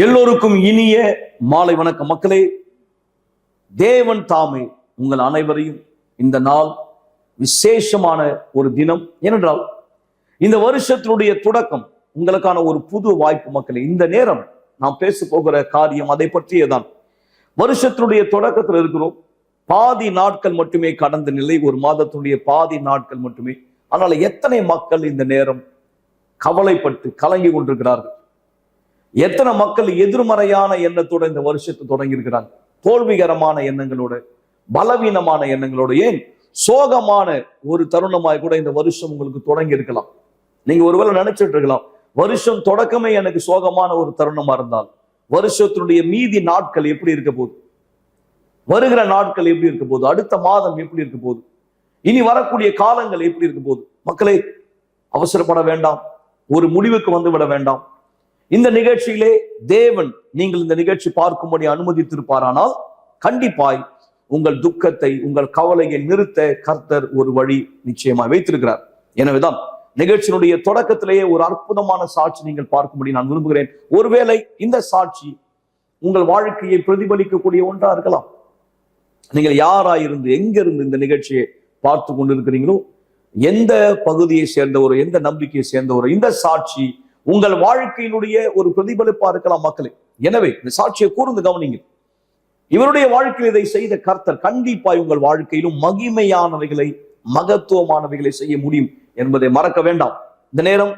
எல்லோருக்கும் இனிய மாலை வணக்கம் மக்களே. தேவன் தாமே உங்கள் அனைவரையும் இந்த நாள் விசேஷமான ஒரு தினம். ஏனென்றால் இந்த வருஷத்தினுடைய தொடக்கம் உங்களுக்கான ஒரு புது வாய்ப்பு மக்களே. இந்த நேரம் நாம் பேச போகிற காரியம் அதை பற்றியதான். வருஷத்தினுடைய தொடக்கத்தில் இருக்கிறோம். பாதி நாட்கள் மட்டுமே கடந்த நிலை, ஒரு மாதத்தினுடைய பாதி நாட்கள் மட்டுமே. ஆனால் எத்தனை மக்கள் இந்த நேரம் கவலைப்பட்டு கலங்கி கொண்டிருக்கிறார்கள். எத்தனை மக்கள் எதிர்மறையான எண்ணத்தோட இந்த வருஷத்தை தொடங்கி இருக்கிறாங்க. தோல்விகரமான எண்ணங்களோட, பலவீனமான எண்ணங்களோட, ஏன் சோகமான ஒரு தருணமாய் கூட இந்த வருஷம் உங்களுக்கு தொடங்கி இருக்கலாம். நீங்க ஒருவேளை நினைச்சிட்டு இருக்கலாம், வருஷம் தொடக்கமே எனக்கு சோகமான ஒரு தருணமா இருந்தால் வருஷத்தினுடைய மீதி நாட்கள் எப்படி இருக்க போகுது, வருகிற நாட்கள் எப்படி இருக்க போகுது, அடுத்த மாதம் எப்படி இருக்க போகுது, இனி வரக்கூடிய காலங்கள் எப்படி இருக்க போகுது. மக்களே, அவசரப்பட வேண்டாம், ஒரு முடிவுக்கு வந்து விட வேண்டாம். இந்த நிகழ்ச்சியிலே தேவன் நீங்கள் இந்த நிகழ்ச்சி பார்க்கும்படி அனுமதித்திருப்பாரானால் கண்டிப்பாய் உங்கள் துக்கத்தை, உங்கள் கவலையை நிறுத்த கர்த்தர் ஒரு வழி நிச்சயமாய் வைத்திருக்கிறார். எனவேதான் நிகழ்ச்சியினுடைய தொடக்கத்திலேயே ஒரு அற்புதமான சாட்சி நீங்கள் பார்க்கும்படி நான் விரும்புகிறேன். ஒருவேளை இந்த சாட்சி உங்கள் வாழ்க்கையை பிரதிபலிக்கக்கூடிய ஒன்றா இருக்கலாம். நீங்கள் யாராயிருந்து, எங்கிருந்து இந்த நிகழ்ச்சியை பார்த்து கொண்டிருக்கிறீங்களோ, எந்த பகுதியை சேர்ந்தவரோ, எந்த நம்பிக்கையை சேர்ந்தவரோ, இந்த சாட்சி உங்கள் வாழ்க்கையினுடைய ஒரு பிரதிபலிப்பா இருக்கலாம் மக்களே. எனவே இந்த சாட்சியை கூர்ந்து கவனிங்க. இவருடைய வாழ்க்கையில் இதை செய்த கர்த்தர் கண்டிப்பாய் உங்கள் வாழ்க்கையிலும் மகிமையானவைகளை, மகத்துவமானவைகளை செய்ய முடியும் என்பதை மறக்க வேண்டாம். இந்த நேரம்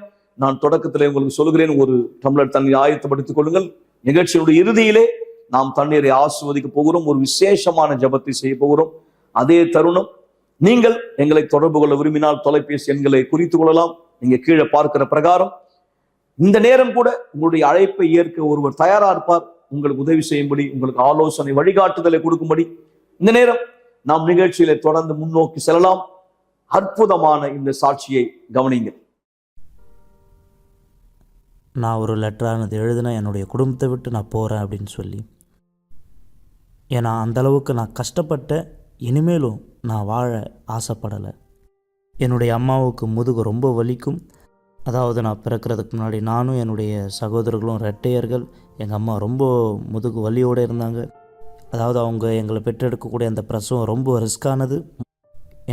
நான் தொடக்கத்திலே உங்களுக்கு சொல்லுகிறேன், ஒரு டம்ளர் தண்ணீர் ஆயத்தப்படுத்திக் கொள்ளுங்கள். நிகழ்ச்சியினுடைய இறுதியிலே நாம் தண்ணீரை ஆசிர்வதிக்க போகிறோம். ஒரு விசேஷமான ஜபத்தை செய்ய போகிறோம். அதே தருணம் நீங்கள் எங்களை தொடர்பு கொள்ள விரும்பினால் தொலைபேசி எண்களை குறித்துக் கொள்ளலாம். நீங்க கீழே பார்க்கிற பிரகாரம் இந்த நேரம் கூட உங்களுடைய அழைப்பை ஏற்க ஒருவர் தயாரா இருப்பார். உங்களுக்கு உதவி செய்யும்படி, உங்களுக்கு ஆலோசனை, வழிகாட்டுதலை கொடுக்கும்படி இந்த நேரம் நாம் நிகழ்ச்சியில தொடர்ந்து முன்னோக்கி செல்லலாம். அற்புதமான இந்த சாட்சியை கவனிங்க. நான் ஒரு லெட்டரானது எழுதினேன், என்னுடைய குடும்பத்தை விட்டு நான் போகிறேன் அப்படின்னு சொல்லி. ஏன்னா அந்தளவுக்கு நான் கஷ்டப்பட்டேன். இனிமேலும் நான் வாழ ஆசைப்படலை. என்னுடைய அம்மாவுக்கு முதுகு ரொம்ப வலிக்கும். அதாவது நான் பிறக்கிறதுக்கு முன்னாடி நானும் என்னுடைய சகோதரர்களும் ரெட்டையர்கள். எங்கள் அம்மா ரொம்ப முதுகு வலியோடு இருந்தாங்க. அதாவது அவங்க எங்களை பெற்றெடுக்கக்கூடிய அந்த பிரசவம் ரொம்ப ரிஸ்கானது.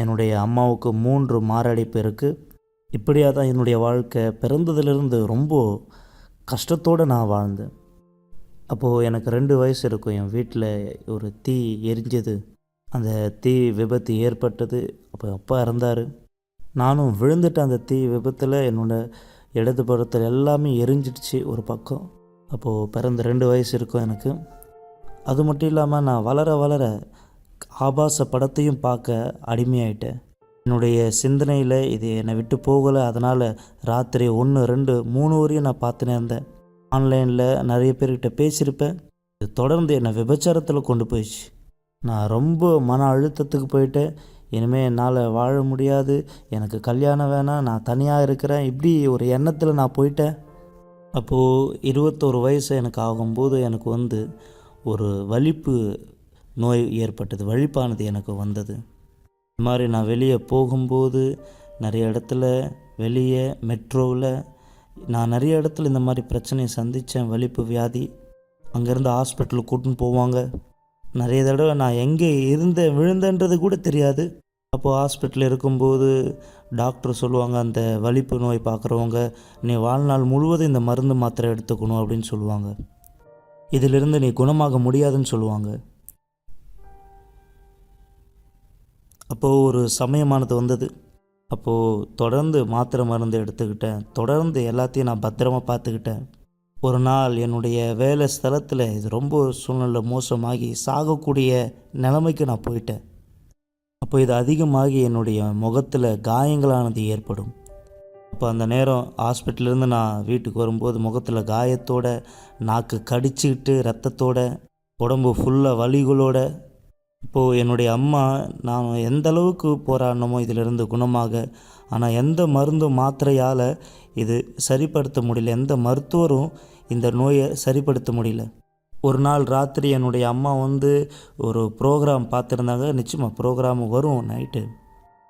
என்னுடைய அம்மாவுக்கு 3 மாரடைப்பு இருக்குது. இப்படியாக தான் என்னுடைய வாழ்க்கை பிறந்ததிலிருந்து ரொம்ப கஷ்டத்தோடு நான் வாழ்ந்தேன். அப்போது எனக்கு 2 வயசு இருக்கும். என் வீட்டில் ஒரு தீ எரிஞ்சது. அந்த தீ விபத்து ஏற்பட்டது. அப்போ அப்பா இறந்தார். நானும் விழுந்துட்டேன். அந்த தீ விபத்தில் என்னோடய இடது புறத்தில் எல்லாமே எரிஞ்சிடுச்சு ஒரு பக்கம். அப்போது பிறந்த 2 வயசு இருக்கும் எனக்கு. அது மட்டும் இல்லாமல் நான் வளர வளர ஆபாச படத்தையும் பார்க்க அடிமையாயிட்டேன். என்னுடைய சிந்தனையில் இது என்னை விட்டு போகலை. அதனால் ராத்திரி 1, 2, 3 வரையும் நான் பார்த்துனே இருந்தேன். ஆன்லைனில் நிறைய பேர்கிட்ட பேசியிருப்பேன். இது தொடர்ந்து என்னை விபச்சாரத்தில் கொண்டு போயிடுச்சு. நான் ரொம்ப மன அழுத்தத்துக்கு போயிட்டேன். இனிமேல் என்னால் வாழ முடியாது, எனக்கு கல்யாணம் வேணாம், நான் தனியாக இருக்கிறேன், இப்படி ஒரு எண்ணத்தில் நான் போயிட்டேன். அப்போது 21 வயசு எனக்கு ஆகும்போது எனக்கு ஒரு வலிப்பு நோய் ஏற்பட்டது. வலிப்பானது எனக்கு வந்தது. இது மாதிரி நான் வெளியே போகும்போது நிறைய இடத்துல, வெளியே மெட்ரோவில் நான் நிறைய இடத்துல இந்த மாதிரி பிரச்சனையை சந்தித்தேன். வலிப்பு வியாதி. அங்கேருந்து ஹாஸ்பிட்டலுக்கு கூட்டின்னு போவாங்க. நிறைய தடவை நான் எங்கே விழுந்தேன்றது கூட தெரியாது. அப்போது ஹாஸ்பிட்டலில் இருக்கும்போது டாக்டர் சொல்லுவாங்க, அந்த வலிப்பு நோய் பார்க்குறவங்க நீ வாழ்நாள் முழுவதும் இந்த மருந்து மாத்திரை எடுத்துக்கணும் அப்படின்னு சொல்லுவாங்க. இதிலிருந்து நீ குணமாக முடியாதுன்னு சொல்லுவாங்க. அப்போது ஒரு சமயமானது வந்தது. அப்போது தொடர்ந்து மாத்திரை மருந்து எடுத்துக்கிட்டேன். தொடர்ந்து எல்லாத்தையும் நான் பத்திரமாக பார்த்துக்கிட்டேன். ஒரு நாள் என்னுடைய வேலை ஸ்தலத்தில் இது ரொம்ப சூழ்நிலை மோசமாகி சாகக்கூடிய நிலைமைக்கு நான் போயிட்டேன். அப்போ இது அதிகமாகி என்னுடைய முகத்தில் காயங்களானது ஏற்படும். அப்போ அந்த நேரம் ஹாஸ்பிட்டலேருந்து நான் வீட்டுக்கு வரும்போது முகத்தில் காயத்தோட, நாக்கு கடிச்சிக்கிட்டு ரத்தத்தோட, உடம்பு ஃபுல்லாக வலிகளோட. இப்போது என்னுடைய அம்மா நான் எந்த அளவுக்கு போராடணுமோ இதிலிருந்து குணமாக, ஆனால் எந்த மருந்தும் மாத்திரையால் இது சரிப்படுத்த முடியல. எந்த மருத்துவரும் இந்த நோயை சரிப்படுத்த முடியல. ஒரு நாள் ராத்திரி என்னுடைய அம்மா ஒரு ப்ரோக்ராம் பார்த்துருந்தாங்க. நிச்சயமாக ப்ரோக்ராம் வரும் நைட்டு.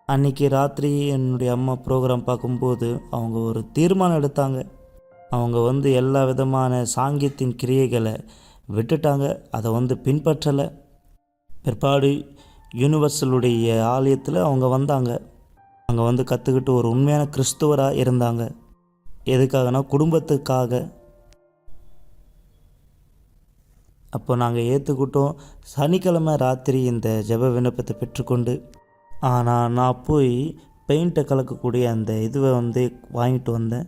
அன்றைக்கி ராத்திரி என்னுடைய அம்மா ப்ரோக்ராம் பார்க்கும்போது அவங்க ஒரு தீர்மானம் எடுத்தாங்க. அவங்க எல்லா விதமான சாங்கியத்தின் கிரியைகளை விட்டுட்டாங்க, அதை பின்பற்றலை. பிற்பாடு யூனிவர்சலுடைய ஆலயத்தில் அவங்க வந்தாங்க. அங்கே கற்றுக்கிட்டு ஒரு உண்மையான கிறிஸ்துவராக இருந்தாங்க. எதுக்காகனா குடும்பத்துக்காக. அப்போ நாங்கள் ஏற்றுக்கிட்டோம். சனிக்கிழமை ராத்திரி இந்த ஜெப விண்ணப்பத்தை பெற்றுக்கொண்டு, ஆனால் நான் போய் பெயிண்ட்டை கலக்கக்கூடிய அந்த இதுவை வாங்கிட்டு வந்தேன்.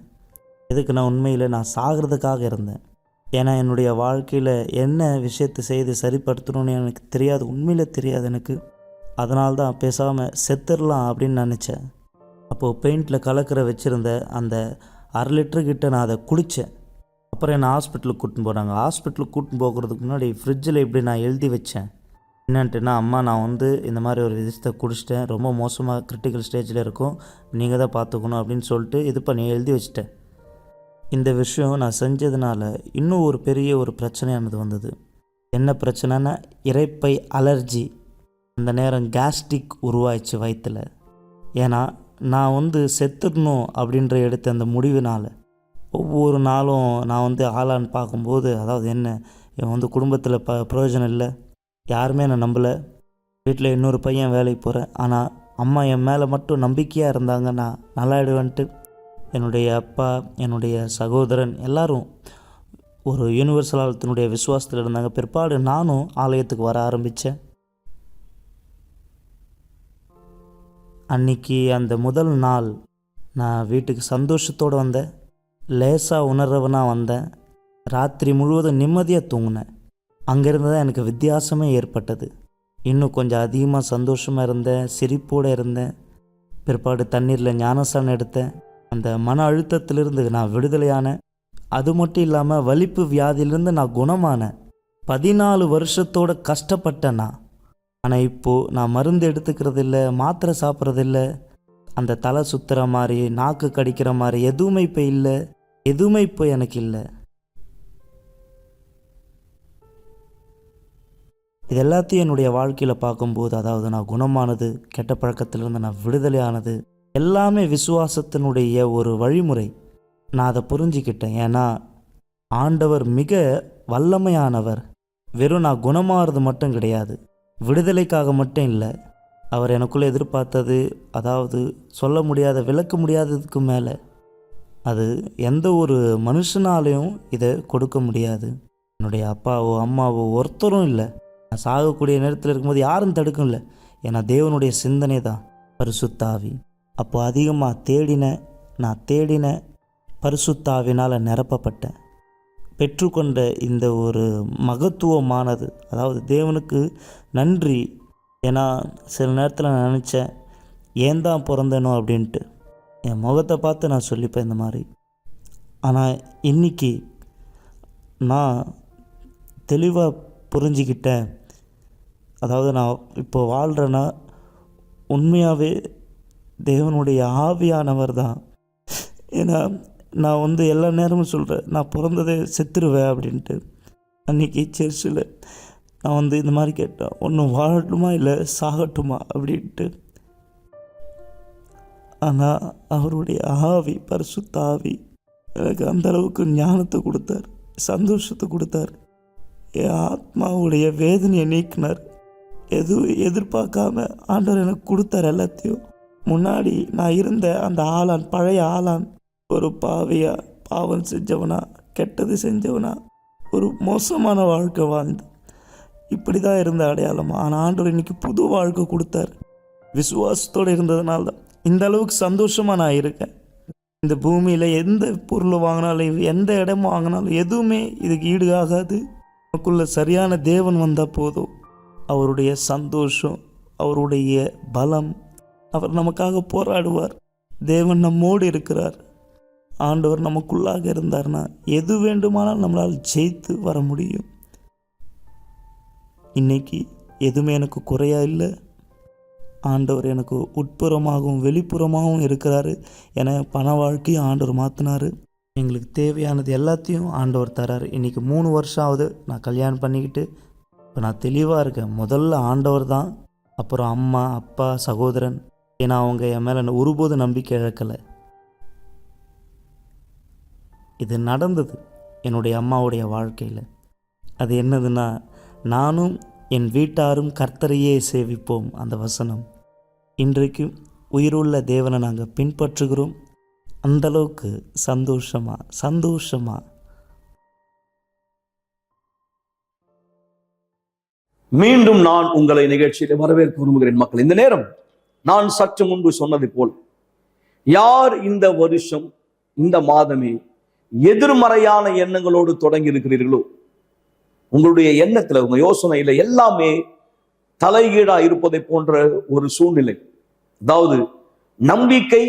எதுக்கு நான் உண்மையில் நான் சாகிறதுக்காக இருந்தேன். ஏன்னா என்னுடைய வாழ்க்கையில் என்ன விஷயத்தை செய்து சரிப்படுத்தணும்னு எனக்கு தெரியாது, உண்மையில் தெரியாது எனக்கு. அதனால தான் பேசாமல் செத்துடலாம் அப்படின்னு நினச்சேன். அப்போது பெயிண்டில் கலக்கிற வச்சுருந்த அந்த 1/2 லிட்டருக்கிட்ட நான் அதை குடித்தேன். அப்புறம் என்னை ஹாஸ்பிட்டலுக்கு கூட்டின்னு போகிறாங்க. ஹாஸ்பிட்டலுக்கு கூட்டின்னு போகிறதுக்கு முன்னாடி ஃப்ரிட்ஜில் இப்படி நான் எழுதி வச்சேன். என்னன்ட்டுனா, அம்மா நான் இந்த மாதிரி ஒரு விஷயத்தை குடிச்சிட்டேன், ரொம்ப மோசமாக கிரிட்டிக்கல் ஸ்டேஜில் இருக்கும், நீங்கள் தான் பார்த்துக்கணும் அப்படின்னு சொல்லிட்டு இது பண்ணி எழுதி வச்சிட்டேன். இந்த விஷயம் நான் செஞ்சதுனால இன்னும் ஒரு பெரிய ஒரு பிரச்சனையானது வந்தது. என்ன பிரச்சனைனா, இரைப்பை அலர்ஜி. அந்த நேரம் கேஸ்ட்ரிக் உருவாயிடுச்சு வயிற்றில். ஏன்னா நான் செத்துடணும் அப்படின்ற எடுத்த அந்த முடிவினால் ஒவ்வொரு நாளும் நான் ஆளான்னு பார்க்கும்போது, அதாவது என்ன, என் குடும்பத்தில் பிரயோஜனம் இல்லை, யாருமே என்னை நம்பலை. வீட்டில் இன்னொரு பையன் வேலைக்கு போகிறேன், ஆனால் அம்மா என் மேலே மட்டும் நம்பிக்கையாக இருந்தாங்க, நான் நல்லாயிடுவேன்ட்டு. என்னுடைய அப்பா, என்னுடைய சகோதரன் எல்லாரும் ஒரு யூனிவர்சல் ஆலயத்தினுடைய விசுவாசத்தில் இருந்தாங்க. பிற்பாடு நானும் ஆலயத்துக்கு வர ஆரம்பித்தேன். அன்றைக்கி அந்த முதல் நாள் நான் வீட்டுக்கு சந்தோஷத்தோடு வந்தேன், லேசாக உணர்றவனாக வந்தேன். ராத்திரி முழுவதும் நிம்மதியாக தூங்கினேன். அங்கேருந்து தான் எனக்கு வித்தியாசமே ஏற்பட்டது. இன்னும் கொஞ்சம் அதிகமாக சந்தோஷமாக இருந்தேன், சிரிப்போடு இருந்தேன். பிற்பாடு தண்ணீரில் ஞானஸ்நானம் எடுத்தேன். அந்த மன அழுத்தத்திலிருந்து நான் விடுதலையானேன். அது மட்டும் இல்லாமல் வலிப்பு வியாதியிலிருந்து நான் குணமானேன். 14 வருஷத்தோடு கஷ்டப்பட்டேன் நான். ஆனால் இப்போது நான் மருந்து எடுத்துக்கிறதில்ல, மாத்திரை சாப்பிட்றதில்ல. அந்த தலை சுற்றுற மாதிரி, நாக்கு கடிக்கிற மாதிரி எதுவுமே இப்போ இல்லை. எதுவுமே இப்போ எனக்கு இல்லை. இது எல்லாத்தையும் என்னுடைய வாழ்க்கையில் பார்க்கும்போது, அதாவது நான் குணமானது, கெட்ட பழக்கத்திலிருந்து நான் விடுதலையானது, எல்லாமே விசுவாசத்தினுடைய ஒரு வழிமுறை. நான் அதை புரிஞ்சுக்கிட்டேன். ஏன்னா ஆண்டவர் மிக வல்லமையானவர். வெறும் நான் குணமாகிறது மட்டும் கிடையாது, விடுதலைக்காக மட்டும் இல்லை. அவர் எனக்குள்ளே எதிர்பார்த்தது, அதாவது சொல்ல முடியாத, விளக்க முடியாததுக்கு மேலே, அது எந்த ஒரு மனுஷனாலையும் இதை கொடுக்க முடியாது. என்னுடைய அப்பாவோ அம்மாவோ ஒருத்தரும் இல்லை. நான் சாகக்கூடிய நேரத்தில் இருக்கும்போது யாரும் தடுக்கும் இல்லை. ஏன்னா தேவனுடைய சிந்தனை தான் பரிசுத்தாவி. அப்போ அதிகமாக தேடின பரிசுத்தாவினால் நிரப்பப்பட்டேன். பெற்றுக்கொண்ட இந்த ஒரு மகத்துவமானது, அதாவது தேவனுக்கு நன்றி. ஏன்னா சில நேரத்தில் நான் நினச்சேன், ஏன் தான் பிறந்தேனோ அப்படின்ட்டு. என் முகத்தை பார்த்து நான் சொல்லிப்பேன் இந்த மாதிரி. ஆனால் இன்றைக்கி நான் தெளிவாக புரிஞ்சுக்கிட்டேன். அதாவது நான் இப்போ வாழ்கிறேன்னா உண்மையாகவே தேவனுடைய ஆவியானவர் தான். ஏன்னா நான் எல்லா நேரமும் சொல்கிறேன், நான் பிறந்ததே செத்துருவேன் அப்படின்ட்டு. அன்றைக்கி சர்ச்சில் நான் இந்த மாதிரி கேட்டேன், ஒன்றும் வாழட்டுமா இல்லை சாகட்டுமா அப்படின்ட்டு. ஆனால் அவருடைய ஆவி, பரிசுத்த ஆவி எனக்கு அந்த அளவுக்கு ஞானத்தை கொடுத்தார், சந்தோஷத்தை கொடுத்தார். என் ஆத்மாவுடைய வேதனையை நீக்கினார். எதுவும் எதிர்பார்க்காம ஆண்டவர் எனக்கு கொடுத்தார் எல்லாத்தையும். முன்னாடி நான் இருந்த அந்த ஆளான், பழைய ஆளான், ஒரு பாவியா, பாவம் செஞ்சவனா, கெட்டது செஞ்சவனா, ஒரு மோசமான வாழ்க்கை வாழ்ந்து இப்படி தான் இருந்த அடையாளமா. ஆனால் ஆண்டவர் இன்னைக்கு புது வாழ்க்கை கொடுத்தார். விசுவாசத்தோடு இருந்ததுனால தான் இந்த அளவுக்கு சந்தோஷமாக நான் இருக்கேன். இந்த பூமியில் எந்த பொருளை வாங்கினாலும், எந்த இடமும் வாங்கினாலும் எதுவுமே இதுக்கு ஈடு ஆகாது. நமக்குள்ள சரியான தேவன் வந்தால் போதும். அவருடைய சந்தோஷம், அவருடைய பலம், அவர் நமக்காக போராடுவார். தேவன் நம்மோடு இருக்கிறார். ஆண்டவர் நமக்குள்ளாக இருந்தார்னா எது வேண்டுமானால் நம்மளால் ஜெயித்து வர முடியும். இன்னைக்கு எதுவுமே எனக்கு குறையா இல்லை. ஆண்டவர் எனக்கு உட்புறமாகவும் வெளிப்புறமாகவும் இருக்கிறாரு. என பண வாழ்க்கையும் ஆண்டவர் மாற்றினார். எங்களுக்கு தேவையானது எல்லாத்தையும் ஆண்டவர் தராரு. இன்றைக்கி 3 வருஷம் ஆகுது நான் கல்யாணம் பண்ணிக்கிட்டு. இப்போ நான் தெளிவாக இருக்கேன். முதல்ல ஆண்டவர் தான், அப்புறம் அம்மா, அப்பா, சகோதரன். ஏன்னா அவங்க என் மேலே ஒருபோதும் நம்பிக்கை இழக்கலை. இது நடந்தது என்னுடைய அம்மாவுடைய வாழ்க்கையில். அது என்னதுன்னா, நானும் என் வீட்டாரும் கர்த்தரையே சேவிப்போம். அந்த வசனம் இன்றைக்கு உயிருள்ள தேவனை நாங்கள் பின்பற்றுகிறோம். அந்தளவுக்கு சந்தோஷமாக மீண்டும் நான் உங்களை நிகழ்ச்சியில வரவேற்க விரும்புகிறேன். மக்கள், இந்த நேரம் நான் சற்று முன்பு சொன்னது போல், யார் இந்த வருஷம் இந்த மாதமே எதிர்மறையான எண்ணங்களோடு தொடங்கி இருக்கிறீர்களோ, உங்களுடைய எண்ணத்துல உங்க யோசனையில எல்லாமே தலைகீழா இருப்பதை போன்ற ஒரு சூழ்நிலை, அதாவது நம்பிக்கை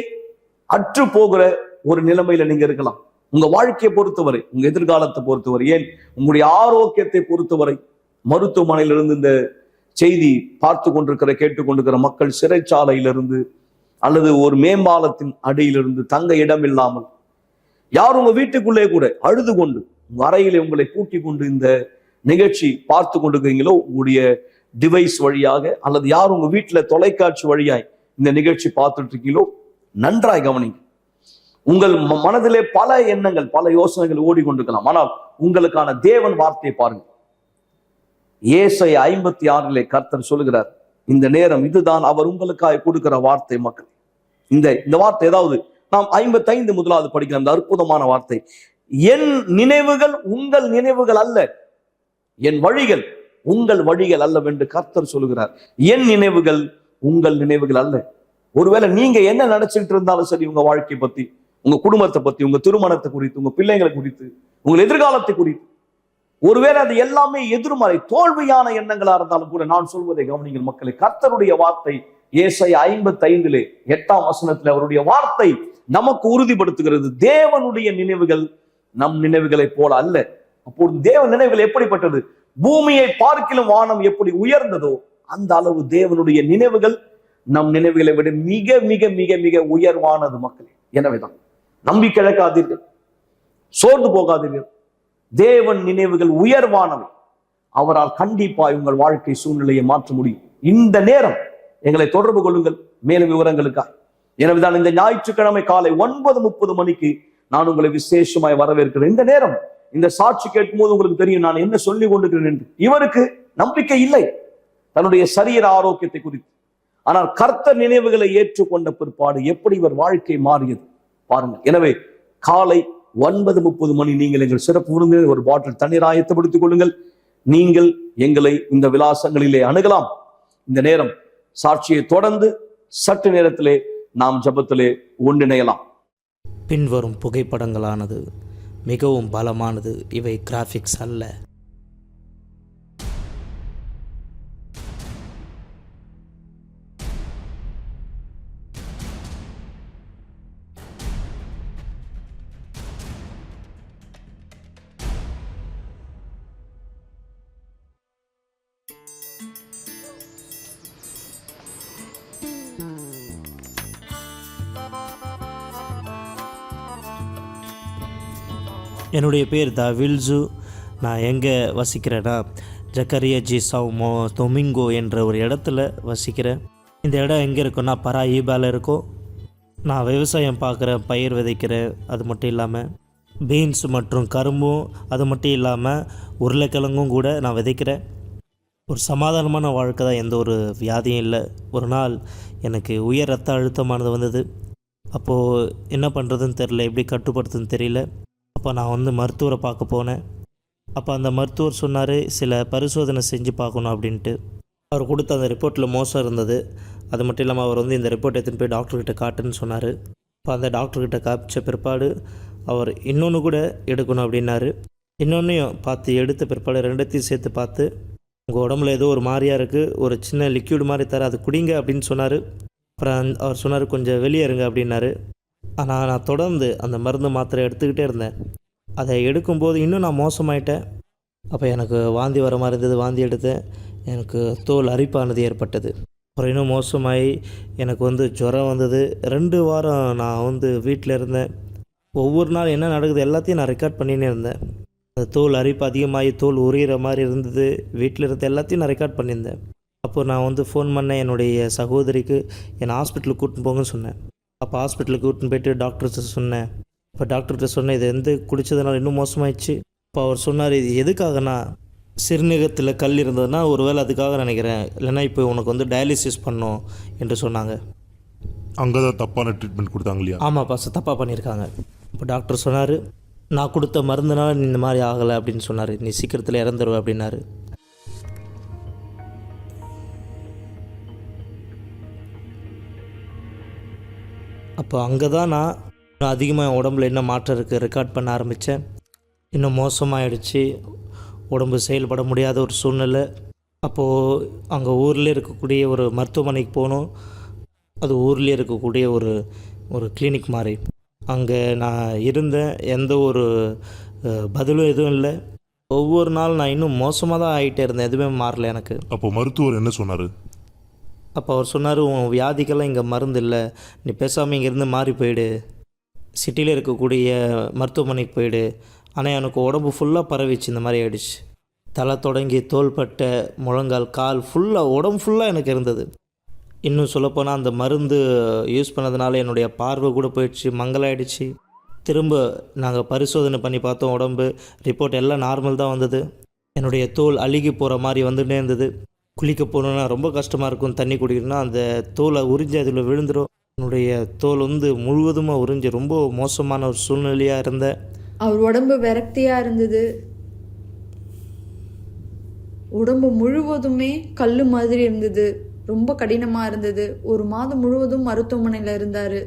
அற்று போகிற ஒரு நிலைமையில நீங்க இருக்கலாம். உங்க வாழ்க்கையை பொறுத்தவரை, உங்க எதிர்காலத்தை பொறுத்தவரை, ஏன் உங்களுடைய ஆரோக்கியத்தை பொறுத்தவரை, மருத்துவமனையிலிருந்து இந்த செய்தி பார்த்து கொண்டிருக்கிற கேட்டுக்கொண்டிருக்கிற மக்கள் சிறைச்சாலையிலிருந்து அல்லது ஒரு மேம்பாலத்தின் அடியிலிருந்து தங்க இடம் இல்லாமல், யார் உங்க வீட்டுக்குள்ளே கூட அழுது கொண்டு உங்க அறையிலே உங்களை பூட்டி கொண்டு இந்த நிகழ்ச்சி பார்த்து கொண்டிருக்கிறீங்களோ, உங்களுடைய டிவைஸ் வழியாக அல்லது யார் உங்க வீட்டுல தொலைக்காட்சி வழியாய் இந்த நிகழ்ச்சி பார்த்துட்டு இருக்கீங்களோ, நன்றாய் கவனிங்க. உங்கள் மனதிலே பல எண்ணங்கள் பல யோசனைகள் ஓடிக்கொண்டிருக்கலாம். ஆனால் உங்களுக்கான தேவன் வார்த்தையை பாருங்க. ஏசாயா 56 கர்த்தர் சொல்லுகிறார், இந்த நேரம் இதுதான் அவர் உங்களுக்காக கொடுக்கிற வார்த்தை. மக்கள், இந்த வார்த்தை, ஏதாவது நாம் 55 முதலாவது படிக்கிற அந்த அற்புதமான வார்த்தை, என் நினைவுகள் உங்கள் நினைவுகள் அல்ல, என் வழிகள் உங்கள் வழிகள் அல்ல என்று கர்த்தர் சொல்லுகிறார். என் நினைவுகள் உங்கள் நினைவுகள் அல்ல. ஒருவேளை நீங்க என்ன நினைச்சிட்டு இருந்தாலும் சரி, உங்க வாழ்க்கை பத்தி, உங்க குடும்பத்தை பத்தி, உங்க திருமணத்தை குறித்து, உங்க பிள்ளைங்களை குறித்து, உங்கள் எதிர்காலத்தை குறித்து, ஒருவேளை அது எல்லாமே எதிர்மறை தோல்வியான எண்ணங்களா இருந்தாலும் கூட, நான் சொல்வதை கவனிங்கள் மக்களை. கர்த்தருடைய வார்த்தை ஏசாயா 55 8ஆம் வசனத்தில் அவருடைய வார்த்தை நமக்கு உறுதிப்படுத்துகிறது, தேவனுடைய நினைவுகள் நம் நினைவுகளை போல அல்ல. அப்போது தேவன் நினைவுகள் எப்படிப்பட்டது? பூமியை பார்க்கிலும் வானம் எப்படி உயர்ந்ததோ அந்த அளவு தேவனுடைய நினைவுகள் நம் நினைவுகளை விட மிக மிக மிக மிக உயர்வானது மக்களே. எனவேதான் நம்பிக்கை இழக்காதீர்கள், சோர்ந்து போகாதீர்கள். தேவன் நினைவுகள் உயர்வானவை. அவரால் கண்டிப்பாய் உங்கள் வாழ்க்கை சூழ்நிலையை மாற்ற முடியும். இந்த நேரம் எங்களை தொடர்பு கொள்ளுங்கள் மேலும் விவரங்களுக்காக. எனவேதான் இந்த ஞாயிற்றுக்கிழமை காலை 9:30 மணிக்கு நான் உங்களை விசேஷமாய் வரவேற்கிறேன். இந்த நேரம் இந்த சாட்சி கேட்கும் போது உங்களுக்கு தெரியும் நான் என்ன சொல்லி கொண்டிருக்கிறேன் என்று. இவருக்கு நம்பிக்கை இல்லை தன்னுடைய சரீர ஆரோக்கியத்தை குறித்து. ஆனால் கர்த்தர் நினைவுகளை ஏற்றுக்கொண்ட பிற்பாடு எப்படி இவர் வாழ்க்கை மாறியது பாருங்கள். எனவே காலை 9:30 மணி நீங்கள் எங்கள் சிறப்பு விருந்தினர் ஒரு பாட்டில் தண்ணீர் ஆயத்தப்படுத்திக் கொள்ளுங்கள். நீங்கள் எங்களை இந்த விலாசங்களிலே அணுகலாம். இந்த நேரம் சாட்சியை தொடர்ந்து சற்று நேரத்திலே நாம் ஜெபத்திலே ஒன்றிணையலாம். பின்வரும் புகைப்படங்களானது மிகவும் பலமானது. இவை கிராஃபிக்ஸ் அல்ல. என்னுடைய பேர் வில்சு. நான் எங்கே வசிக்கிறேன்னா, ஜக்கரியா ஜி சவுமோ தொமிங்கோ என்ற ஒரு இடத்துல வசிக்கிறேன். இந்த இடம் எங்கே இருக்குன்னா, பராஈபாவில் இருக்கும். நான் விவசாயம் பார்க்குறேன், பயிர் விதைக்கிறேன். அது மட்டும் இல்லாமல் பீன்ஸ் மற்றும் கரும்பும், அது மட்டும் இல்லாமல் உருளைக்கிழங்கும் கூட நான் விதைக்கிறேன். ஒரு சமாதானமான வாழ்க்கை தான், எந்த ஒரு வியாதியும் இல்லை. ஒரு நாள் எனக்கு உயர் ரத்த அழுத்தமானது வந்தது. அப்போது என்ன பண்ணுறதுன்னு தெரியல, எப்படி கட்டுப்படுத்துன்னு தெரியல. அப்போ நான் மருத்துவரை பார்க்க போனேன். அப்போ அந்த மருத்துவர் சொன்னார், சில பரிசோதனை செஞ்சு பார்க்கணும் அப்படின்ட்டு. அவர் கொடுத்த அந்த ரிப்போர்ட்டில் மோசம் இருந்தது. அது மட்டும் இல்லாமல் அவர் இந்த ரிப்போர்ட் எடுத்துன்னு போய் டாக்டர்கிட்ட காட்டுன்னு சொன்னார். இப்போ அந்த டாக்டர்கிட்ட காமிச்ச பிற்பாடு அவர் இன்னொன்று கூட எடுக்கணும் அப்படின்னாரு. இன்னொன்றையும் பார்த்து எடுத்த பிற்பாடு ரெண்டத்தையும் சேர்த்து பார்த்து, உங்கள் உடம்புல ஏதோ ஒரு மாதிரியாக இருக்குது, ஒரு சின்ன லிக்யூடு மாதிரி தர, அது குடிங்க அப்படின்னு சொன்னார். அப்புறம் அவர் சொன்னார், கொஞ்சம் வெளியே இருங்க அப்படின்னாரு. ஆனால் நான் தொடர்ந்து அந்த மருந்து மாத்திரை எடுத்துக்கிட்டே இருந்தேன். அதை எடுக்கும்போது இன்னும் நான் மோசமாயிட்டேன். அப்போ எனக்கு வாந்தி வர மாதிரி இருந்தது. வாந்தி எடுத்தேன். எனக்கு தோல் அரிப்பானது ஏற்பட்டது. அப்புறம் இன்னும் மோசமாகி எனக்கு ஜுரம் வந்தது. 2 வாரம் நான் வீட்டில் இருந்தேன். ஒவ்வொரு நாள் என்ன நடக்குது எல்லாத்தையும் நான் ரெக்கார்ட் பண்ணினே இருந்தேன். அந்த தோல் அரிப்பு அதிகமாகி தோல் உரிகிற மாதிரி இருந்தது. வீட்டில் இருந்த எல்லாத்தையும் நான் ரெக்கார்ட் பண்ணியிருந்தேன். அப்போது நான் ஃபோன் பண்ணேன் என்னுடைய சகோதரிக்கு, என்னை ஹாஸ்பிட்டலுக்கு கூட்டின்னு போங்கன்னு சொன்னேன். அப்போ ஹாஸ்பிட்டலுக்கு கூட்டின்னு போய்ட்டு டாக்டர்ஸ் சொன்னேன், இப்போ டாக்டர்கிட்ட சொன்னேன், இது குடித்ததுனால இன்னும் மோசமாயிடுச்சு. இப்போ அவர் சொன்னார், இது எதுக்காகனா சிறுநீரகத்தில் கல் இருந்ததுன்னா ஒருவேளை அதுக்காக நினைக்கிறேன், இல்லைன்னா இப்போ உனக்கு டயாலிசிஸ் பண்ணோம் என்று சொன்னாங்க. அங்கே தான் தப்பான ட்ரீட்மெண்ட் கொடுத்தாங்க இல்லையா? ஆமாம் பாஸ்டர், தப்பாக பண்ணியிருக்காங்க. இப்போ டாக்டர் சொன்னார், நான் கொடுத்த மருந்துனால நீ இந்த மாதிரி ஆகலை அப்படின்னு சொன்னார், நீ சீக்கிரத்தில் இறந்துருவ அப்படின்னாரு. அப்போ அங்கே தான் நான் அதிகமாக என் உடம்புல என்ன மாற்றம் இருக்குது ரெக்கார்ட் பண்ண ஆரம்பித்தேன். இன்னும் மோசமாகிடுச்சு, உடம்பு செயல்பட முடியாத ஒரு சூழ்நிலை. அப்போது அங்கே ஊரில் இருக்கக்கூடிய ஒரு மருத்துவமனைக்கு போனோம். அது ஊர்லேயே இருக்கக்கூடிய ஒரு கிளினிக் மாதிரி. அங்கே நான் இருந்தேன், எந்த ஒரு பதிலும் எதுவும் இல்லை. ஒவ்வொரு நாள் நான் இன்னும் மோசமாக தான் ஆகிட்டே இருந்தேன், எதுவுமே மாறல எனக்கு. அப்போ மருத்துவர் என்ன சொன்னார்? அப்போ அவர் சொன்னார், உன் வியாதிக்கெல்லாம் இங்கே மருந்து இல்லை, நீ பேசாமல் இங்கேருந்து மாறி போயிடு, சிட்டியில் இருக்கக்கூடிய மருத்துவமனைக்கு போயிடு. ஆனால் எனக்கு உடம்பு ஃபுல்லாக பரவிச்சு, இந்த மாதிரி ஆகிடுச்சு. தலை தொடங்கி தோள்பட்டை, முழங்கால், கால் ஃபுல்லாக, உடம்பு ஃபுல்லாக எனக்கு இருந்தது. இன்னும் சொல்லப்போனால் அந்த மருந்து யூஸ் பண்ணதுனால என்னுடைய பார்வை கூட போயிடுச்சு, மங்கலாயிடுச்சு. திரும்ப நாங்கள் பரிசோதனை பண்ணி பார்த்தோம், உடம்பு ரிப்போர்ட் எல்லாம் நார்மல் தான் வந்தது. என்னுடைய தோல் அழுகி போகிற மாதிரி வந்துட்டே இருந்தது. குளிக்க போகணுன்னா ரொம்ப கஷ்டமாக இருக்கும், தண்ணி குடிக்கணும்னா அந்த தோலை உறிஞ்சி அதில் விழுந்துடும். என்னுடைய தோல் முழுவதுமாக உறிஞ்சி ரொம்ப மோசமான ஒரு சூழ்நிலையாக இருந்தேன். அவர் உடம்பு விரக்தியாக இருந்தது, உடம்பு முழுவதுமே கல் மாதிரி இருந்தது, ரொம்ப கடினமாக இருந்தது. ஒரு மாதம் முழுவதும் மருத்துவமனையில் இருந்தார்.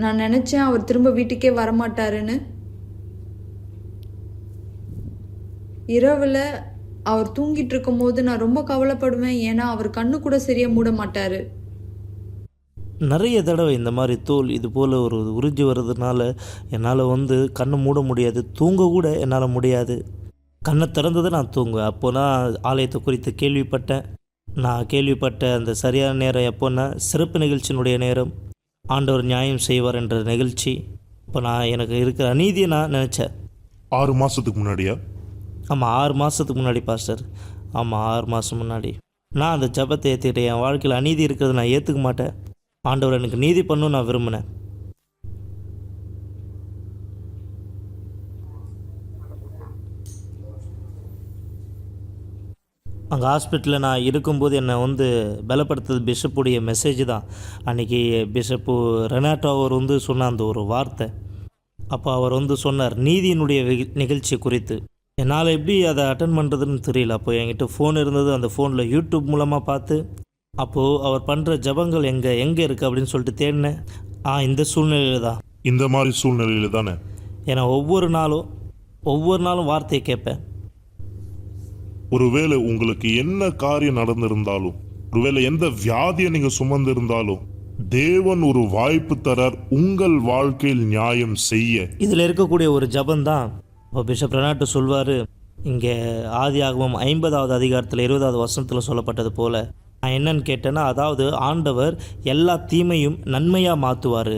நான் நினச்சேன் அவர் திரும்ப வீட்டுக்கே வரமாட்டாருன்னு. இரவில் அவர் தூங்கிட்டு இருக்கும்போது நான் ரொம்ப கவலைப்படுவேன், ஏன்னா அவர் கண்ணு கூட சரியாக மூட மாட்டார். நிறைய தடவை இந்த மாதிரி தோல் இது போல் ஒரு உறிஞ்சி வர்றதுனால என்னால் கண்ணை மூட முடியாது, தூங்க கூட என்னால் முடியாது. கண்ணை திறந்தது நான் தூங்குவேன். அப்போ நான் ஆலயத்தை குறித்து கேள்விப்பட்டேன். நான் கேள்விப்பட்ட அந்த சரியான நேரம் எப்போன்னா சிறப்பு நிகழ்ச்சியினுடைய நேரம், ஆண்டவர் நியாயம் செய்வார் என்ற நிகழ்ச்சி. இப்போ நான் எனக்கு இருக்கிற அநீதியை நான் நினச்சேன். 6 மாதத்துக்கு முன்னாடியா? ஆமாம், 6 மாதத்துக்கு முன்னாடி பாஸ்டர். ஆமாம், 6 மாதம் முன்னாடி நான் அந்த ஜெபத்தை ஏற்றுக்கிட்டேன். என் வாழ்க்கையில் அநீதி இருக்கிறது நான் ஏற்றுக்க மாட்டேன், ஆண்டவர் எனக்கு நீதி பண்ணணும்னு நான் விரும்பினேன். அங்கே ஹாஸ்பிட்டலில் நான் இருக்கும்போது என்னை பலப்படுத்துறது பிஷப்புடைய மெசேஜ் தான். அன்றைக்கி பிஷப்பு ரெனாட்டோ அவர் சொன்ன அந்த ஒரு வார்த்தை. அப்போ அவர் சொன்னார் நீதியினுடைய நிகழ்ச்சி குறித்து. என்னால் எப்படி அதை அட்டன் பண்ணுறதுன்னு தெரியல. அப்போ என்கிட்ட ஃபோன் இருந்தது, அந்த ஃபோனில் யூடியூப் மூலமாக பார்த்து அப்போது அவர் பண்ணுற ஜபங்கள் எங்கே இருக்குது அப்படின்னு சொல்லிட்டு தேடினேன். இந்த சூழ்நிலையில் தான், இந்த மாதிரி சூழ்நிலையில் தானே. ஏன்னா ஒவ்வொரு நாளும் வார்த்தையை கேட்பேன். ஒருவேளை உங்களுக்கு என்ன காரியம் நடந்திருந்தாலும், ஒருவேளை எந்த வியாதியை நீங்கள் சுமந்திருந்தாலும், தேவன் ஒரு வாய்ப்பு தரார் உங்கள் வாழ்க்கையில் நியாயம் செய்ய. இதில் இருக்கக்கூடிய ஒரு ஜபந்தான் இப்போ பிஷப் ரெனாட்டோ சொல்வார். இங்கே ஆதியாகமம் 50வது அதிகாரத்தில் 20வது வசனத்தில் சொல்லப்பட்டது போல் நான் என்னன்னு கேட்டேன்னா, அதாவது ஆண்டவர் எல்லா தீமையும் நன்மையாக மாற்றுவார்.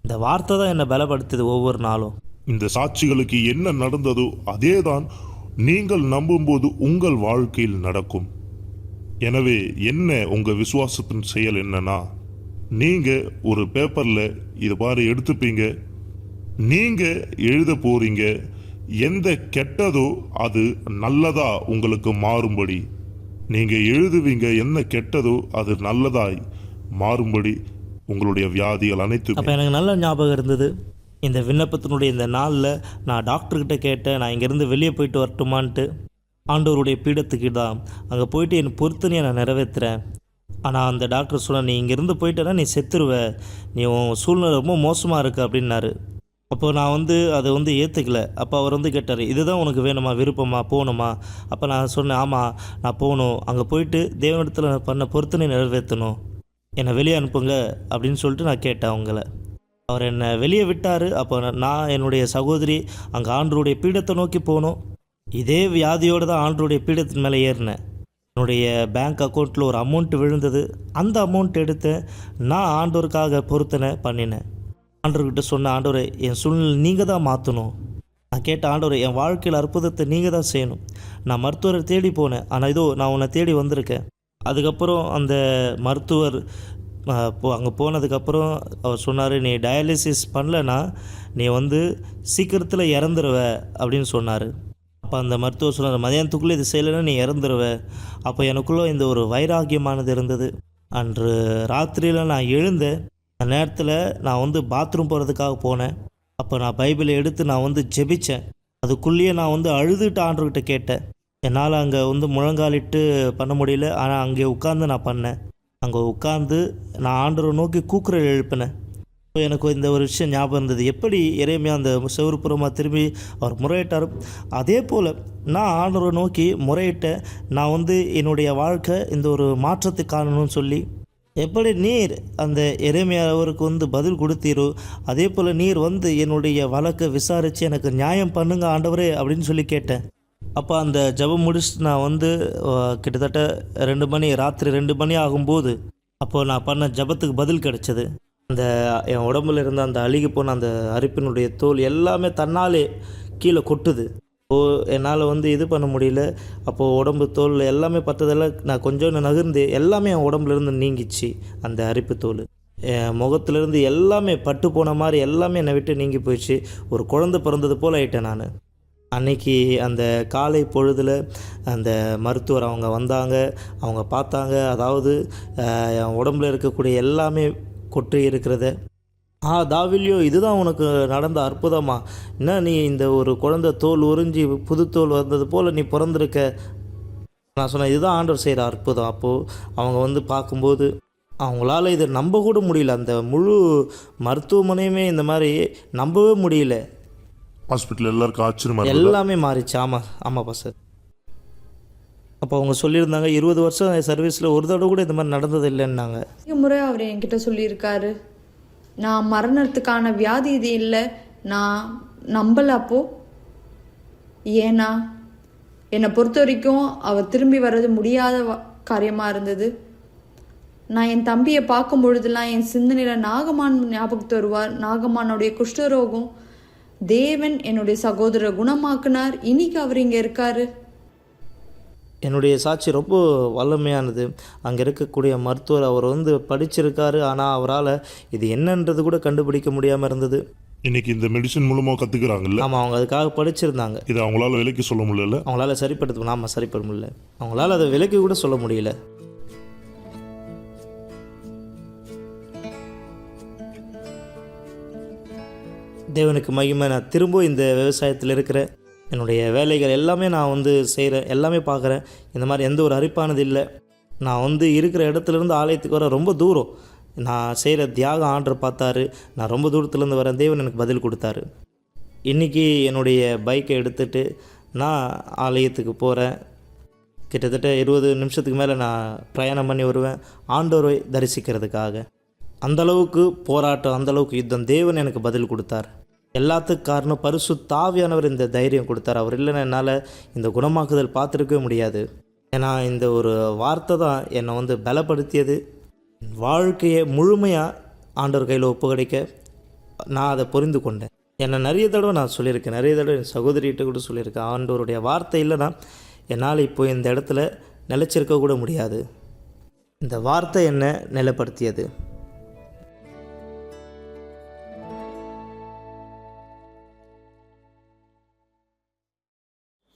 இந்த வார்த்தை தான் என்னை பலப்படுத்துது ஒவ்வொரு நாளும். இந்த சாட்சிகளுக்கு என்ன நடந்ததோ அதே தான் நீங்கள் நம்பும்போது உங்கள் வாழ்க்கையில் நடக்கும். எனவே என்ன உங்கள் விசுவாசத்தின் செயல் என்னன்னா, நீங்கள் ஒரு பேப்பரில் இது மாதிரி எடுத்துப்பீங்க, நீங்கள் எழுத போகிறீங்க, எந்த கெட்டதோ அது நல்லதா உங்களுக்கு மாறும்படி நீங்கள் எழுதுவீங்க, என்ன கெட்டதோ அது நல்லதாய் மாறும்படி உங்களுடைய வியாதிகள் அனைத்து. அப்போ எனக்கு நல்ல ஞாபகம் இருந்தது. இந்த விண்ணப்பத்தினுடைய இந்த நாளில் நான் டாக்டர்கிட்ட கேட்டேன், நான் இங்கேருந்து வெளியே போயிட்டு வரட்டுமான்ட்டு. ஆண்டவருடைய பீடத்துக்கு தான் அங்கே போயிட்டு என் பொருத்தனையை நான் நிறைவேற்றுறேன். ஆனால் அந்த டாக்டர் சொன்ன, நீ இங்கேருந்து போயிட்டேன்னா நீ செத்துருவ, நீ உன் சூழ்நிலை ரொம்ப மோசமாக இருக்குது அப்படின்னாரு. அப்போது நான் அதை ஏற்றுக்கல. அப்போ அவர் கேட்டார், இதுதான் உனக்கு வேணுமா, விருப்பமா, போகணுமா? அப்போ நான் சொன்னேன், ஆமாம் நான் போகணும், அங்கே போயிட்டு தேவனிடத்தில் பண்ண பொருத்தனை நிறைவேற்றணும், என்னை வெளியே அனுப்புங்க அப்படின்னு சொல்லிட்டு நான் கேட்டேன் அவங்கள. அவர் என்னை வெளியே விட்டார். அப்போ நான் என்னுடைய சகோதரி அங்கே ஆண்டவருடைய பீடத்தை நோக்கி போனோம். இதே வியாதியோடு தான் ஆண்டவருடைய பீடத்தின் மேலே ஏறினேன். என்னுடைய பேங்க் அக்கௌண்ட்டில் ஒரு அமௌண்ட் விழுந்தது. அந்த அமௌண்ட் எடுத்து நான் ஆண்டவருக்காக பொருத்தனை பண்ணினேன். ஆண்டவர்கிட்ட சொன்ன, ஆண்டவரை என் சூழ்நிலை நீங்கள் தான் மாற்றணும். நான் கேட்ட, ஆண்டவரை என் வாழ்க்கையில் அற்புதத்தை நீங்கள் தான் செய்யணும். நான் மருத்துவரை தேடி போனேன், ஆனால் இதோ நான் உன்னை தேடி வந்திருக்கேன். அதுக்கப்புறம் அந்த மருத்துவர் அங்கே போனதுக்கப்புறம் அவர் சொன்னார், நீ டயாலிசிஸ் பண்ணலன்னா நீ வந்து சீக்கிரத்தில் இறந்துருவ அப்படின்னு சொன்னார். அப்போ அந்த மருத்துவர் சொன்னார், மதியானத்துக்குள்ளே இது செய்யலைன்னா நீ இறந்துருவ. அப்போ எனக்குள்ளே இந்த ஒரு வைராக்கியமானது இருந்தது. அன்று ராத்திரியில் நான் எழுந்தேன். அந்த நேரத்தில் நான் வந்து பாத்ரூம் போகிறதுக்காக போனேன். அப்போ நான் பைபிளை எடுத்து நான் வந்து ஜெபித்தேன். அதுக்குள்ளேயே நான் வந்து அழுதுட்டு ஆண்டவர்கிட்ட கேட்டேன். என்னால் அங்கே வந்து முழங்காலிட்டு பண்ண முடியல, ஆனால் அங்கே உட்காந்து நான் பண்ணேன். அங்கே உட்காந்து நான் ஆண்டவரை நோக்கி கூக்குரல் எழுப்பினேன். இப்போ எனக்கு இந்த ஒரு விஷயம் ஞாபகம் இருந்தது. எப்படி எரேமியா அந்த செவுருப்புறமாக திரும்பி அவர் முறையிட்டார், அதே போல் நான் ஆண்டவரை நோக்கி முறையிட்டேன். நான் வந்து என்னுடைய வாழ்க்கை இந்த ஒரு மாற்றத்தை காணணும்னு சொல்லி, எப்படி நீர் அந்த எரேமியா அவருக்கு வந்து பதில் கொடுத்தீரோ அதே போல் நீர் வந்து என்னுடைய வழக்கை விசாரித்து எனக்கு நியாயம் பண்ணுங்க ஆண்டவரே அப்படின்னு சொல்லி கேட்டேன். அப்போ அந்த ஜெபம் முடிச்சுட்டு நான் வந்து கிட்டத்தட்ட 2 மணி, ராத்திரி 2 மணி ஆகும்போது அப்போது நான் பண்ண ஜெபத்துக்கு பதில் கிடச்சிது. அந்த என் உடம்புல இருந்த அந்த அழுகி போன அந்த அரிப்பினுடைய தோல் எல்லாமே தன்னாலே கீழே கொட்டுது. என்னால் வந்து இது பண்ண முடியல. அப்போது உடம்பு தோல் எல்லாமே பற்றதெல்லாம் நான் கொஞ்சம் நகர்ந்து எல்லாமே என் உடம்புலேருந்து நீங்கிச்சு. அந்த அரிப்பு தோல் என் முகத்துலேருந்து எல்லாமே பட்டு போன மாதிரி எல்லாமே என்னை விட்டு நீங்கி போயிடுச்சு. ஒரு குழந்தை பிறந்தது போல் ஆயிட்டேன் நான். அன்னைக்கு அந்த காலை பொழுதில் அந்த மருத்துவர் அவங்க வந்தாங்க, அவங்க பார்த்தாங்க. அதாவது என் உடம்புல இருக்கக்கூடிய எல்லாமே கொட்டி இருக்கிறத, தாவில்யோ இதுதான் உனக்கு நடந்த அற்புதமா, என்ன நீ இந்த ஒரு குழந்தை தோல் உறிஞ்சி புது தோல் வந்தது போல் நீ பிறந்திருக்க. நான் சொன்னேன், இதுதான் ஆண்டவர் செய்கிற அற்புதம். அப்போது அவங்க வந்து பார்க்கும்போது அவங்களால இதை நம்ப கூட முடியல. அந்த முழு மருத்துவமனையுமே இந்த மாதிரி நம்பவே முடியல. ஹாஸ்பிட்டல் எல்லாருக்கும் ஆச்சரியமா எல்லாமே மாறிச்சு. ஆமாப்பா சார். அப்போ அவங்க சொல்லியிருந்தாங்க, 20 வருஷம் சர்வீஸில் ஒரு தடவை கூட இந்த மாதிரி நடந்தது இல்லைன்னாங்க. முறை அவர் என்கிட்ட சொல்லியிருக்காரு, நான் மரணத்துக்கான வியாதி இது இல்லை, நான் நம்பல. அப்போ ஏன்னா என்னை பொறுத்த வரைக்கும் அவர் திரும்பி வர்றது முடியாத காரியமாக இருந்தது. நான் என் தம்பியை பார்க்கும் பொழுதுலாம் என் சிந்தனையில் நாகமான் ஞாபகத்து வருவார். நாகமானுடைய குஷ்டரோகம் தேவன் என்னுடைய சகோதரரை குணமாக்குனார். இன்னைக்கு அவர் இங்கே இருக்காரு. என்னுடைய சாட்சி ரொம்ப வல்லமையானது. அங்கே இருக்கக்கூடிய மருத்துவர் அவர் வந்து படிச்சிருக்காரு, ஆனால் அவரால் இது என்னன்றது கூட கண்டுபிடிக்க முடியாமல் இருந்தது. இன்னைக்கு இந்த மெடிசன் மூலமாக கற்றுக்குறாங்கல்ல. ஆமாம், அவங்க அதுக்காக படிச்சிருந்தாங்க. இதை அவங்களால விலைக்கு சொல்ல முடியல. அவங்களால சரிப்படுத்த சரிப்பட முடியல. அவங்களால அதை விலைக்கு கூட சொல்ல முடியல. தேவனுக்கு மகிமை. நான் திரும்ப இந்த விவசாயத்தில் இருக்கிற என்னுடைய வேலைகள் எல்லாமே நான் வந்து செய்கிறேன், எல்லாமே பார்க்குறேன். இந்த மாதிரி எந்த ஒரு அரிப்பானது இல்லை. நான் வந்து இருக்கிற இடத்துலேருந்து ஆலயத்துக்கு வர ரொம்ப தூரம். நான் செய்கிற தியாகம் ஆண்டவர் பார்த்தாரு. நான் ரொம்ப தூரத்துலேருந்து வரேன், தேவன் எனக்கு பதில் கொடுத்தாரு. இன்றைக்கி என்னுடைய பைக்கை எடுத்துகிட்டு நான் ஆலயத்துக்கு போகிறேன். கிட்டத்தட்ட 20 நிமிஷத்துக்கு மேலே நான் பிரயாணம் பண்ணி வருவேன் ஆண்டவரை தரிசிக்கிறதுக்காக. அந்தளவுக்கு போராட்டம், அந்தளவுக்கு யுத்தம். தேவன் எனக்கு பதில் கொடுத்தார். எல்லாத்துக்கும் காரணம் பரிசுத்த ஆவியானவர் இந்த தைரியம் கொடுத்தார். அவர் இல்லைன்னா என்னால் இந்த குணமாக்குதல் பார்த்துருக்கவே முடியாது. ஏன்னா இந்த ஒரு வார்த்தை தான் என்னை வந்து பலப்படுத்தியது. வாழ்க்கையை முழுமையாக ஆண்டவர் கையில் ஒப்புக்கொடுக்க நான் அதை புரிந்து கொண்டேன். என்னை நிறைய தடவை நான் சொல்லியிருக்கேன், நிறைய தடவை என் சகோதரிகிட்ட கூட சொல்லியிருக்கேன். ஆண்டவருடைய வார்த்தை இல்லைன்னா என்னால் இப்போ இந்த இடத்துல நிலைச்சிருக்க கூட முடியாது. இந்த வார்த்தை என்னை நிலைப்படுத்தியது.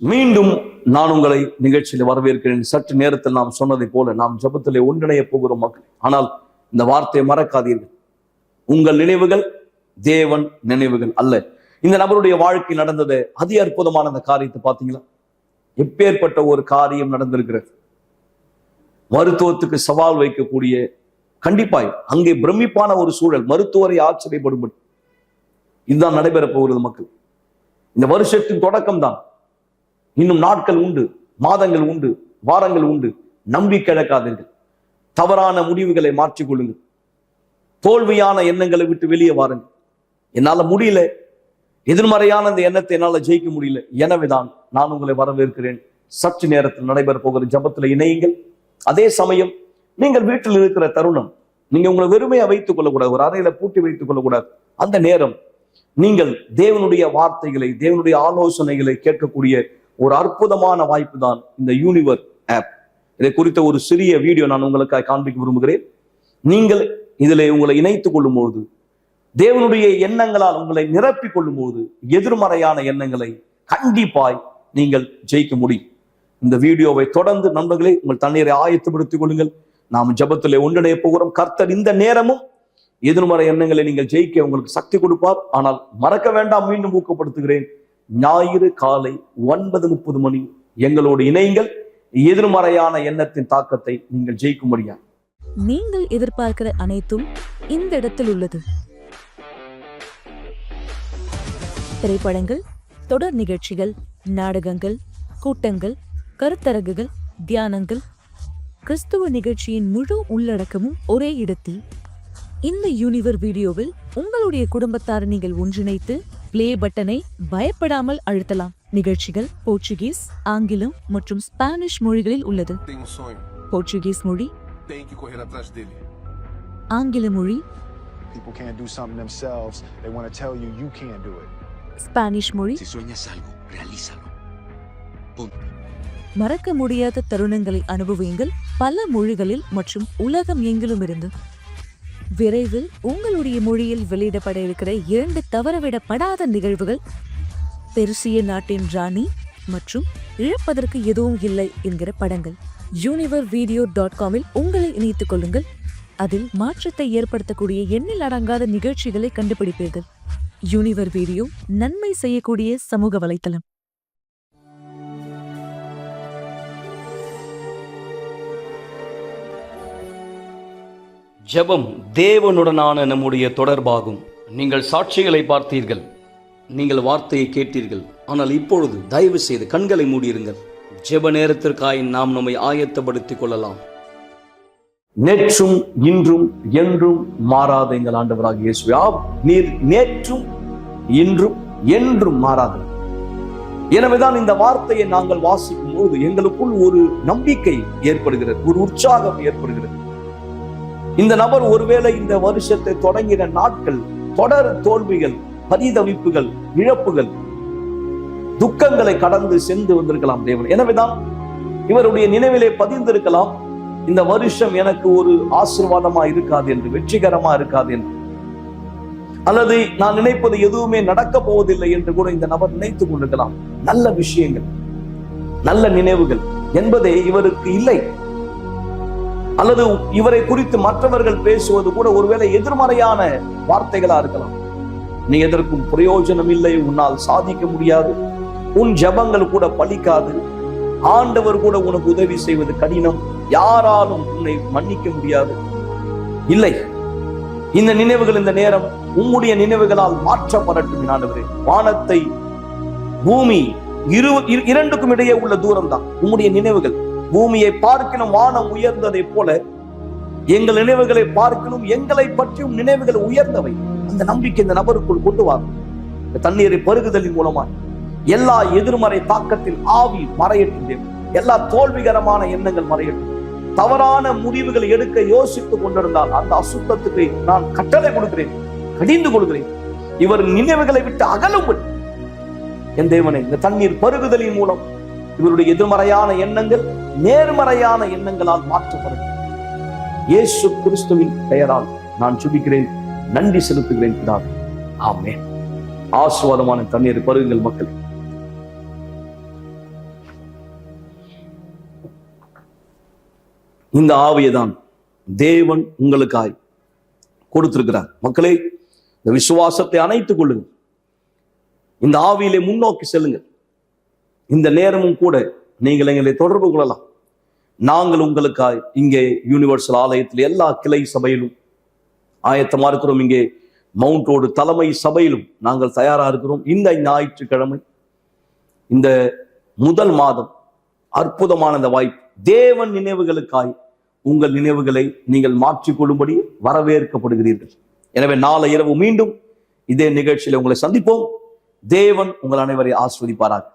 மீண்டும் நான் உங்களை நிகழ்ச்சியில் வரவேற்கிறேன். சற்று நேரத்தில் நாம் சொன்னதை போல நாம் ஜெபத்திலே ஒன்றிணைய போகிறோம் மக்கள். ஆனால் இந்த வார்த்தையை மறக்காதீர்கள். உங்கள் நினைவுகள் தேவன் நினைவுகள் அல்ல. இந்த நபருடைய வாழ்க்கை நடந்தது அதி அற்புதமான அந்த காரியத்தை பார்த்தீங்களா? எப்பேற்பட்ட ஒரு காரியம் நடந்திருக்கிறது. மருத்துவத்துக்கு சவால் வைக்கக்கூடிய, கண்டிப்பாய் அங்கே பிரமிப்பான ஒரு சூழல், மருத்துவரை ஆச்சரியப்படும்படி இதுதான் நடைபெற போகிறது மக்கள். இந்த வருஷத்தின் தொடக்கம் தான். இன்னும் நாட்கள் உண்டு, மாதங்கள் உண்டு, வாரங்கள் உண்டு. நம்பிக்கை இழக்காதீர்கள். தவறான முடிவுகளை மாற்றிக்கொள்ளுங்கள். தோல்வியான எண்ணங்களை விட்டு வெளியே வாருங்கள். என்னால முடியல, எதிர்மறையான இந்த எண்ணத்தை என்னால் ஜெயிக்க முடியல, எனவேதான் நான் உங்களை வரவேற்கிறேன். சற்று நேரத்தில் நடைபெற போகிற ஜபத்தில் இணையுங்கள். அதே சமயம் நீங்கள் வீட்டில் இருக்கிற தருணம், நீங்க உங்களை வெறுமையா வைத்துக் கொள்ளக்கூடாது, ஒரு அறையில பூட்டி வைத்துக் கொள்ளக்கூடாது. அந்த நேரம் நீங்கள் தேவனுடைய வார்த்தைகளை, தேவனுடைய ஆலோசனைகளை கேட்கக்கூடிய ஒரு அற்புதமான வாய்ப்பு தான் இந்த யூனிவர் ஆப். இதை குறித்த ஒரு சிறிய வீடியோ நான் உங்களுக்காக காண்பிக்க விரும்புகிறேன். நீங்கள் இதிலே உங்களை இணைத்துக் கொள்ளும் போது, தேவனுடைய எண்ணங்களால் உங்களை நிரப்பிக் கொள்ளும் போது, எதிர்மறையான எண்ணங்களை கண்டிப்பாய் நீங்கள் ஜெயிக்க முடியும். இந்த வீடியோவை தொடர்ந்து நண்பர்களே உங்கள் தண்ணீரை ஆயத்தப்படுத்திக் கொள்ளுங்கள். நாம் ஜெபத்திலே ஒன்றிணைய போகிறோம். கர்த்தர் இந்த நேரமும் எதிர்மறை எண்ணங்களை நீங்கள் ஜெயிக்க உங்களுக்கு சக்தி கொடுப்பார். ஆனால் மறக்க வேண்டாம், மீண்டும் ஊக்கப்படுத்துகிறேன், ஞாயிறு காலை 9:30 மணி எங்களோடு இணையுங்கள். எதிர்மறையான எண்ணத்தின் தாக்கத்தை நீங்கள் ஜெயிக்க முடியாது. நீங்கள் எதிர்பார்க்கிற அனைத்தும் இந்த இடத்தில் உள்ளது. திரைப்படங்கள், தொடர் நிகழ்ச்சிகள், நாடகங்கள், கூட்டங்கள், கருத்தரங்குகள், தியானங்கள், கிறிஸ்துவ நிகழ்ச்சியின் முழு உள்ளடக்கமும் ஒரே இடத்தில். இந்த யூனிவர் வீடியோவில் உங்களுடைய குடும்பத்தாரை நீங்கள் ஒன்றிணைத்து பிளே பட்டனை பயப்படாமல் அழுத்தலாம். நிகழ்ச்சிகள் போர்ச்சுகீஸ், ஆங்கிலம் மற்றும் ஸ்பானிஷ் மொழிகளில் உள்ளது. போர்ச்சுகீஸ் மொழி, ஆங்கில மொழி, People can't do something themselves. They want to tell you you can't do it. Spanish மொழி. Si sueñas algo, realízalo. Punto. மறக்க முடியாத தருணங்களை அனுபவியுங்கள் பல மொழிகளில் மற்றும் உலகம் எங்கிலும் இருந்து. விரைவில் உங்களுடைய மொழியில் வெளியிடப்பட இருக்கிற 2 தவறவிடப்படாத நிகழ்வுகள், பெருசிய நாட்டின் ராணி மற்றும் இழப்பதற்கு எதுவும் இல்லை என்கிற படங்கள். univervideo.com உங்களை இணைத்துக் கொள்ளுங்கள். அதில் மாற்றத்தை ஏற்படுத்தக்கூடிய எண்ணில் அடங்காத நிகழ்ச்சிகளை கண்டுபிடிப்பீர்கள். யூனிவர் வீடியோ நன்மை செய்யக்கூடிய சமூக வலைத்தளம். ஜெபம் தேவனுடனான நம்முடைய தொடர்பாகும். நீங்கள் சாட்சிகளை பார்த்தீர்கள், நீங்கள் வார்த்தையை கேட்டீர்கள். ஆனால் இப்பொழுது தயவு செய்து கண்களை மூடியிருங்கள். ஜெப நேரத்திற்காய் நாம் நம்மை ஆயத்தப்படுத்திக் கொள்ளலாம். நேற்றும் இன்றும் என்றும் மாறாத எங்கள் ஆண்டவராகிய இயேசுவே, நீர் நேற்றும் இன்றும் என்றும் மாறாத. எனவேதான் இந்த வார்த்தையை நாங்கள் வாசிக்கும் போது எங்களுக்குள் ஒரு நம்பிக்கை ஏற்படுகிறது, ஒரு உற்சாகம் ஏற்படுகிறது. இந்த நபர் ஒருவேளை இந்த வருஷத்தை தொடங்கின நாட்கள் தொடர் தோல்விகள், பரிதவிப்புகள், இழப்புகள், துக்கங்களை கடந்து சென்று வந்திருக்கலாம் தேவன். எனவேதான் இவருடைய நினைவிலே பதிந்திருக்கலாம், இந்த வருஷம் எனக்கு ஒரு ஆசீர்வாதமா இருக்காது என்று, வெற்றிகரமா இருக்காது என்று, அல்லது நான் நினைப்பது எதுவுமே நடக்க போவதில்லை என்று கூட இந்த நபர் நினைத்துக் கொண்டிருக்கலாம். நல்ல விஷயங்கள், நல்ல நினைவுகள் என்பதே இவருக்கு இல்லை. அல்லது இவரை குறித்து மற்றவர்கள் பேசுவது கூட ஒருவேளை எதிர்மறையான வார்த்தைகளா இருக்கலாம். நீ எதற்கும் பிரயோஜனம் இல்லை, உன்னால் சாதிக்க முடியாது, உன் ஜெபங்கள் கூட பலிக்காது, ஆண்டவர் கூட உனக்கு உதவி செய்வது கடினம், யாராலும் உன்னை மன்னிக்க முடியாது. இல்லை, இந்த நினைவுகள் இந்த நேரம் உம்முடைய நினைவுகளால் மாற்றப்படட்டும். ஆண்டவரே, வானத்தை பூமி இரண்டுக்கும் இடையே உள்ள தூரம் தான் உம்முடைய நினைவுகள். பூமியை பார்க்கணும் வானம் உயர்ந்ததை போல எங்கள் நினைவுகளை பார்க்கணும், எங்களை பற்றியும் நினைவுகள் உயர்ந்தவை. அந்த நம்பிக்கை இந்த நபருக்குள் கொண்டு வாரும். இந்த தண்ணீரை பருகுதலின் மூலமா எல்லா எதிர்மறை தாக்கத்தில் ஆவி மறையட்டும். எல்லா தோல்விகரமான எண்ணங்கள் மறையட்டும். தவறான முடிவுகள் எடுக்க யோசித்துக் கொண்டிருந்தால் அந்த அசுத்தத்துக்கு நான் கட்டளை கொடுக்கிறேன், கடிந்து கொடுக்கிறேன். இவர் நினைவுகளை விட்டு அகலும்படி என் தேவனை இந்த தண்ணீர் பருகுதலின் மூலம் இவருடைய எதிர்மறையான எண்ணங்கள் நேர்மறையான எண்ணங்களால் மாற்றப்படும். இயேசு கிறிஸ்துவின் பெயரால் நான் ஜெபிக்கிறேன், நன்றி செலுத்துகிறேன் பிதாவே, ஆமென். ஆசீர்வாதமான தண்ணீர் பருகுங்கள் மக்கள். இந்த ஆவியைதான் தேவன் உங்களுக்காய் கொடுத்திருக்கிறார். மக்களே, இந்த விசுவாசத்தை அணைத்துக் கொள்ளுங்கள். இந்த ஆவியிலே முன்னோக்கி செல்லுங்கள். இந்த நேரமும் கூட நீங்கள் எங்களை தொடர்பு கொள்ளலாம். நாங்கள் உங்களுக்காய் இங்கே யூனிவர்சல் ஆலயத்தில் எல்லா கிளை சபையிலும் ஆயத்தமா இருக்கிறோம். இங்கே மவுண்ட் ரோடு தலைமை சபையிலும் நாங்கள் தயாரா இருக்கிறோம். இந்த ஞாயிற்றுக்கிழமை, இந்த முதல் மாதம் அற்புதமான இந்த வாய்ப்பு, தேவன் நினைவுகளுக்காய் உங்கள் நினைவுகளை நீங்கள் மாற்றிக்கொள்ளும்படி வரவேற்கப்படுகிறீர்கள். எனவே நாளை இரவு மீண்டும் இதே நிகழ்ச்சியில் உங்களை சந்திப்போம். தேவன் உங்கள் அனைவரை ஆஸ்வதிப்பாராக.